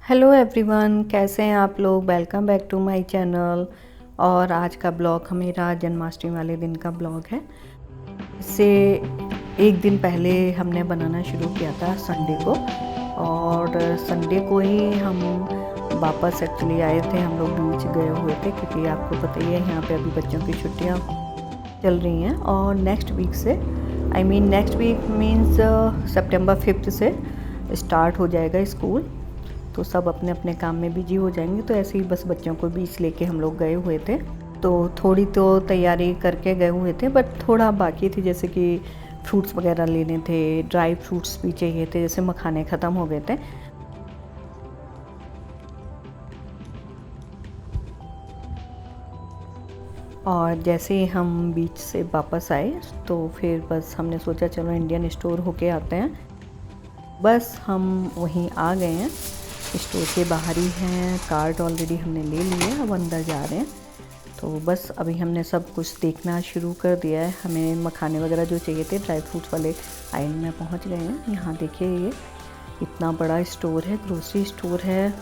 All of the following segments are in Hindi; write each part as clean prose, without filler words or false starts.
हेलो एवरीवन, कैसे हैं आप लोग। Welcome back to my channel. और आज का ब्लॉग मेरा जन्माष्टमी वाले दिन का ब्लॉग है। इससे एक दिन पहले हमने बनाना शुरू किया था संडे को, और संडे को ही हम वापस एक्चुअली आए थे। हम लोग बीच गए हुए थे क्योंकि आपको पता ही है यहाँ पे अभी बच्चों की छुट्टियाँ चल रही हैं। और नेक्स्ट वीक से नेक्स्ट वीक मीन्स सितंबर 5 से स्टार्ट हो जाएगा स्कूल, तो सब अपने अपने काम में बिजी हो जाएंगे। तो ऐसे ही बस बच्चों को बीच लेके हम लोग गए हुए थे। तो थोड़ी तो तैयारी करके गए हुए थे, बट थोड़ा बाकी थी, जैसे कि फ्रूट्स वगैरह लेने थे, ड्राई फ्रूट्स भी चाहिए थे, जैसे मखाने ख़त्म हो गए थे। और जैसे ही हम बीच से वापस आए तो फिर बस हमने सोचा चलो इंडियन स्टोर होके आते हैं। बस हम वहीं आ गए हैं, स्टोर के बाहर ही हैं। कार्ड ऑलरेडी हमने ले लिए, अब अंदर जा रहे हैं। तो बस अभी हमने सब कुछ देखना शुरू कर दिया है। हमें मखाने वगैरह जो चाहिए थे ड्राई फ्रूट्स वाले आइल में पहुंच गए हैं। यहाँ देखिए, ये इतना बड़ा स्टोर है, ग्रोसरी स्टोर है,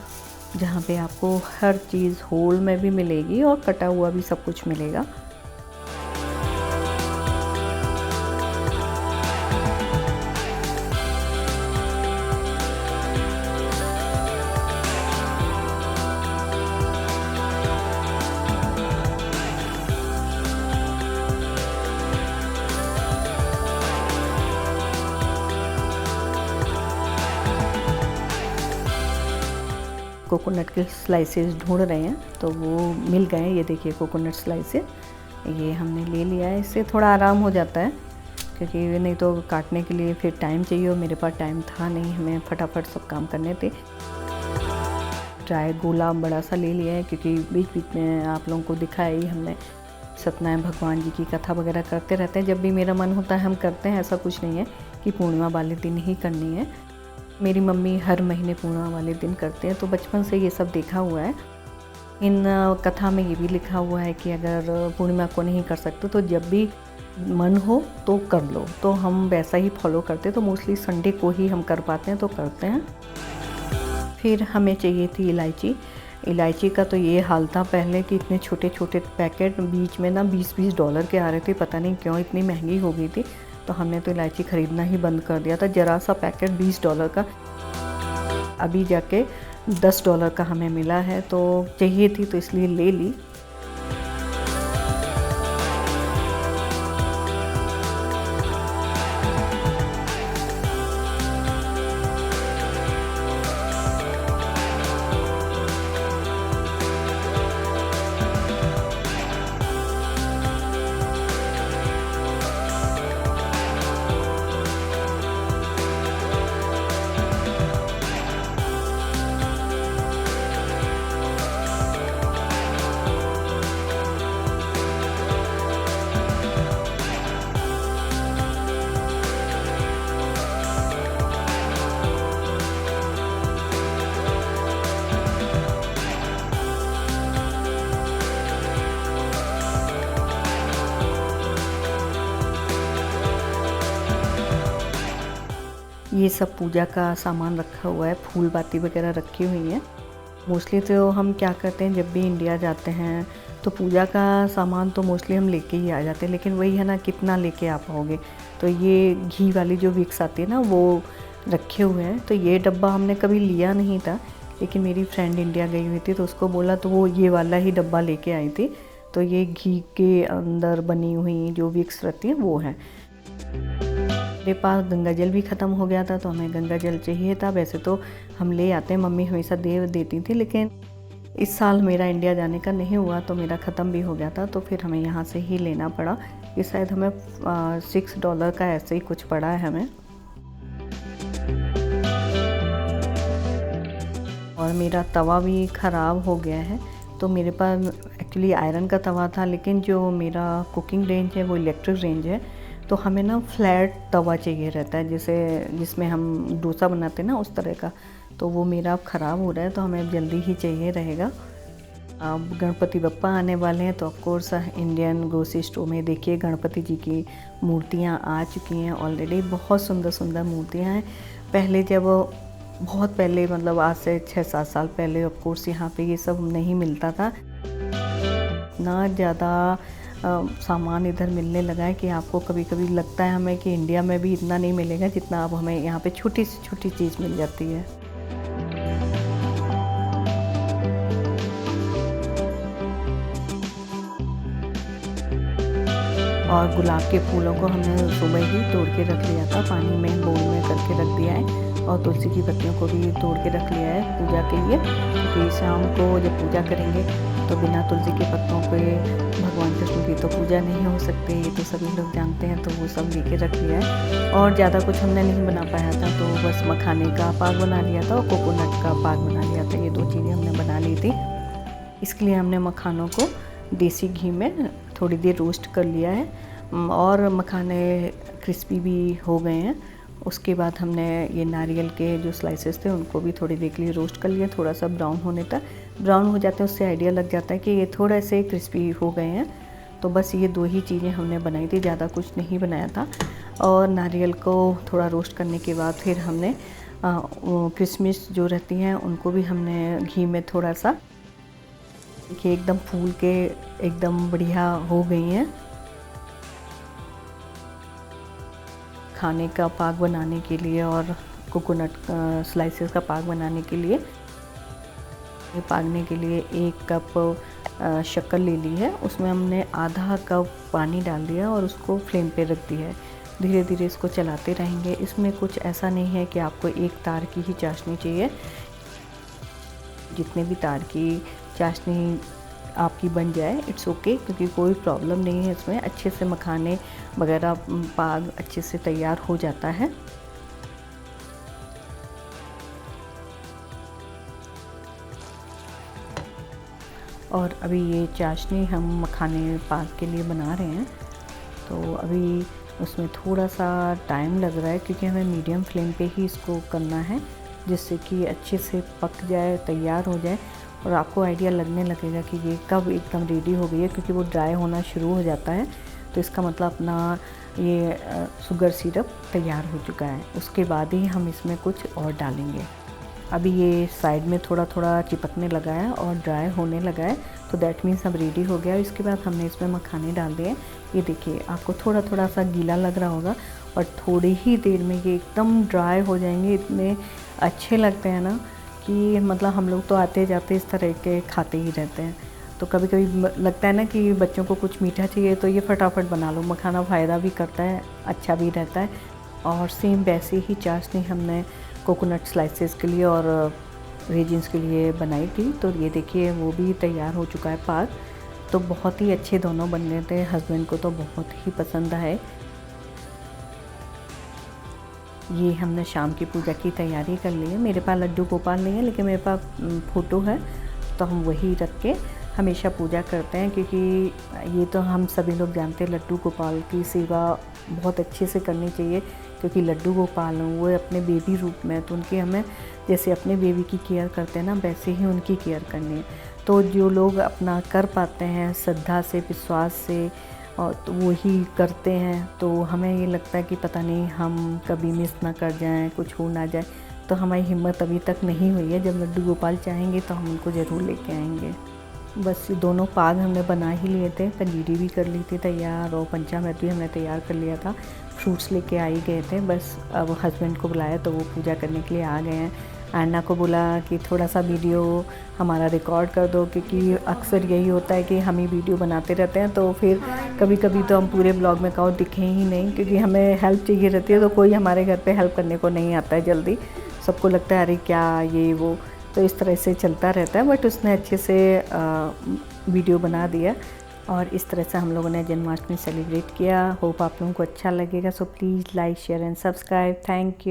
जहाँ पे आपको हर चीज़ होल में भी मिलेगी और कटा हुआ भी सब कुछ मिलेगा। कोकोनट के स्लाइसेस ढूंढ रहे हैं तो वो मिल गए। ये देखिए कोकोनट स्लाइसेस, ये हमने ले लिया है। इससे थोड़ा आराम हो जाता है, क्योंकि नहीं तो काटने के लिए फिर टाइम चाहिए, और मेरे पास टाइम था नहीं, हमें फटाफट सब काम करने थे। ड्राई गोला बड़ा सा ले लिया है, क्योंकि बीच बीच में आप लोगों को दिखाया ही हमने, सत्यनारायण भगवान जी की कथा वगैरह करते रहते हैं। जब भी मेरा मन होता है हम करते हैं, ऐसा कुछ नहीं है कि पूर्णिमा वाले दिन ही करनी है। मेरी मम्मी हर महीने पूर्णिमा वाले दिन करते हैं, तो बचपन से ये सब देखा हुआ है। इन कथा में ये भी लिखा हुआ है कि अगर पूर्णिमा को नहीं कर सकते तो जब भी मन हो तो कर लो, तो हम वैसा ही फॉलो करते हैं। तो मोस्टली संडे को ही हम कर पाते हैं तो करते हैं। फिर हमें चाहिए थी इलायची। इलायची का तो ये हाल था पहले कि इतने छोटे छोटे पैकेट बीच में ना $20 के आ रहे थे, पता नहीं क्यों इतनी महंगी हो गई थी। तो हमने तो इलायची ख़रीदना ही बंद कर दिया था। ज़रा सा पैकेट $20 का, अभी जाके $10 का हमें मिला है। तो चाहिए थी तो इसलिए ले ली। ये सब पूजा का सामान रखा हुआ है, फूल बाती वगैरह रखी हुई है। मोस्टली तो हम क्या करते हैं, जब भी इंडिया जाते हैं तो पूजा का सामान तो मोस्टली हम लेके ही आ जाते हैं, लेकिन वही है ना, कितना लेके आ पाओगे। तो ये घी वाली जो विक्स आती है ना, वो रखे हुए हैं। तो ये डब्बा हमने कभी लिया नहीं था, लेकिन मेरी फ्रेंड इंडिया गई हुई थी तो उसको बोला, तो वो ये वाला ही डब्बा लेके आई थी। तो ये घी के अंदर बनी हुई जो विक्स रहती है वो है। मेरे पास गंगा जल भी ख़त्म हो गया था, तो हमें गंगा जल चाहिए था। वैसे तो हम ले आते हैं, मम्मी हमेशा दे देती थी, लेकिन इस साल मेरा इंडिया जाने का नहीं हुआ तो मेरा ख़त्म भी हो गया था। तो फिर हमें यहाँ से ही लेना पड़ा। ये शायद हमें $6 का ऐसे ही कुछ पड़ा है हमें। और मेरा तवा भी ख़राब हो गया है। तो मेरे पास एक्चुअली आयरन का तवा था, लेकिन जो मेरा कुकिंग रेंज है वो इलेक्ट्रिक रेंज है। तो हमें ना फ्लैट तवा चाहिए रहता है, जैसे जिसमें हम डोसा बनाते हैं ना, उस तरह का। तो वो मेरा अब ख़राब हो रहा है, तो हमें जल्दी ही चाहिए रहेगा। अब गणपति बप्पा आने वाले हैं, तो ऑफकोर्स इंडियन ग्रोसरी स्टोर में देखिए गणपति जी की मूर्तियाँ आ चुकी हैं ऑलरेडी। बहुत सुंदर सुंदर मूर्तियाँ हैं। पहले जब बहुत पहले, मतलब आज से 6-7 साल पहले ऑफ कोर्स यहाँ पे ये सब नहीं मिलता था। इतना ज़्यादा सामान इधर मिलने लगा है कि आपको कभी-कभी लगता है हमें कि इंडिया में भी इतना नहीं मिलेगा जितना अब हमें यहाँ पे छोटी से छोटी चीज़ मिल जाती है। और गुलाब के फूलों को हमने सुबह ही तोड़ के रख लिया था, पानी में बोल में करके रख दिया है। और तुलसी की पत्तियों को भी तोड़ के रख लिया है पूजा के लिए, क्योंकि शाम को जब पूजा करेंगे तो बिना तुलसी के पत्तों के भगवान कृष्ण की तो पूजा नहीं हो सकती, ये तो सभी लोग जानते हैं। तो वो सब लेके रख लिया है। और ज़्यादा कुछ हमने नहीं बना पाया था, तो बस मखाने का पाग बना लिया था और कोकोनट का पाग बना लिया था। ये 2 चीज़ें हमने बना ली थी। इसके लिए हमने मखानों को देसी घी में थोड़ी देर रोस्ट कर लिया है और मखाने क्रिस्पी भी हो गए हैं। उसके बाद हमने ये नारियल के जो स्लाइसेस थे उनको भी थोड़ी देर के लिए रोस्ट कर लिया, थोड़ा सा ब्राउन होने तक। ब्राउन हो जाते हैं उससे आइडिया लग जाता है कि ये थोड़ा से क्रिस्पी हो गए हैं। तो बस ये 2 ही चीज़ें हमने बनाई थी, ज़्यादा कुछ नहीं बनाया था। और नारियल को थोड़ा रोस्ट करने के बाद फिर हमने किशमिश जो रहती हैं उनको भी हमने घी में थोड़ा सा, देखिए एकदम फूल के एकदम बढ़िया हो गई हैं। खाने का पाक बनाने के लिए और कोकोनट स्लाइसेस का पाक बनाने के लिए, पागने के लिए 1 कप शक्कर ले ली है। उसमें हमने आधा कप पानी डाल दिया और उसको फ्लेम पे रख दिया है। धीरे धीरे इसको चलाते रहेंगे। इसमें कुछ ऐसा नहीं है कि आपको एक तार की ही चाशनी चाहिए। जितने भी तार की चाशनी आपकी बन जाए इट्स ओके, क्योंकि कोई प्रॉब्लम नहीं है इसमें। अच्छे से मखाने वगैरह पाग अच्छे से तैयार हो जाता है। और अभी ये चाशनी हम मखाने पाग के लिए बना रहे हैं, तो अभी उसमें थोड़ा सा टाइम लग रहा है क्योंकि हमें मीडियम फ्लेम पे ही इसको करना है, जिससे कि अच्छे से पक जाए, तैयार हो जाए। और आपको आइडिया लगने लगेगा कि ये कब एकदम रेडी हो गई है, क्योंकि वो ड्राई होना शुरू हो जाता है। तो इसका मतलब अपना ये शुगर सिरप तैयार हो चुका है। उसके बाद ही हम इसमें कुछ और डालेंगे। अभी ये साइड में थोड़ा थोड़ा चिपकने लगा है और ड्राई होने लगा है, तो दैट मीन्स अब रेडी हो गया। इसके बाद हमने इसमें मखाने डाल दिए। ये देखिए आपको थोड़ा थोड़ा सा गीला लग रहा होगा और थोड़ी ही देर में ये एकदम ड्राई हो जाएंगे। इतने अच्छे लगते हैं ना कि मतलब हम लोग तो आते जाते इस तरह के खाते ही रहते हैं। तो कभी कभी लगता है ना कि बच्चों को कुछ मीठा चाहिए तो ये फटाफट बना लो। मखाना फ़ायदा भी करता है, अच्छा भी रहता है। और सेम वैसे ही चाशनी हमने कोकोनट स्लाइसेस के लिए और रेजिन्स के लिए बनाई थी। तो ये देखिए वो भी तैयार हो चुका है पाक। तो बहुत ही अच्छे दोनों बन गए थे, हस्बैंड को तो बहुत ही पसंद आए। ये हमने शाम की पूजा की तैयारी कर ली है। मेरे पास लड्डू गोपाल नहीं है, लेकिन मेरे पास फ़ोटो है, तो हम वही रख के हमेशा पूजा करते हैं। क्योंकि ये तो हम सभी लोग जानते हैं लड्डू गोपाल की सेवा बहुत अच्छे से करनी चाहिए, क्योंकि लड्डू गोपाल वो अपने बेबी रूप में, तो उनकी हमें जैसे अपने बेबी की केयर करते हैं ना, वैसे ही उनकी केयर करनी है। तो जो लोग अपना कर पाते हैं श्रद्धा से, विश्वास से, और तो वो ही करते हैं, तो हमें ये लगता है कि पता नहीं हम कभी मिस ना कर जाएं, कुछ हो ना जाए। तो हमारी हिम्मत अभी तक नहीं हुई है। जब लड्डू गोपाल चाहेंगे तो हम उनको ज़रूर लेके आएंगे। बस ये दोनों पाग हमने बना ही लिए थे, पंजीरी भी कर ली थी तैयार और पंचामृत भी हमने तैयार कर लिया था। फ्रूट्स लेके आ ही गए थे। बस अब हस्बैंड को बुलाया तो वो पूजा करने के लिए आ गए हैं। अन्ना को बोला कि थोड़ा सा वीडियो हमारा रिकॉर्ड कर दो, क्योंकि अक्सर यही होता है कि हम ही वीडियो बनाते रहते हैं, तो फिर कभी कभी तो हम पूरे ब्लॉग में कहो दिखे ही नहीं, क्योंकि हमें हेल्प चाहिए रहती है। तो कोई हमारे घर पे हेल्प करने को नहीं आता है जल्दी, सबको लगता है अरे क्या ये वो, तो इस तरह से चलता रहता है। बट उसने अच्छे से वीडियो बना दिया और इस तरह से हम लोगों ने जन्माष्टमी सेलिब्रेट किया। होप आप लोगों को अच्छा लगेगा। So please like, share and subscribe. Thank you.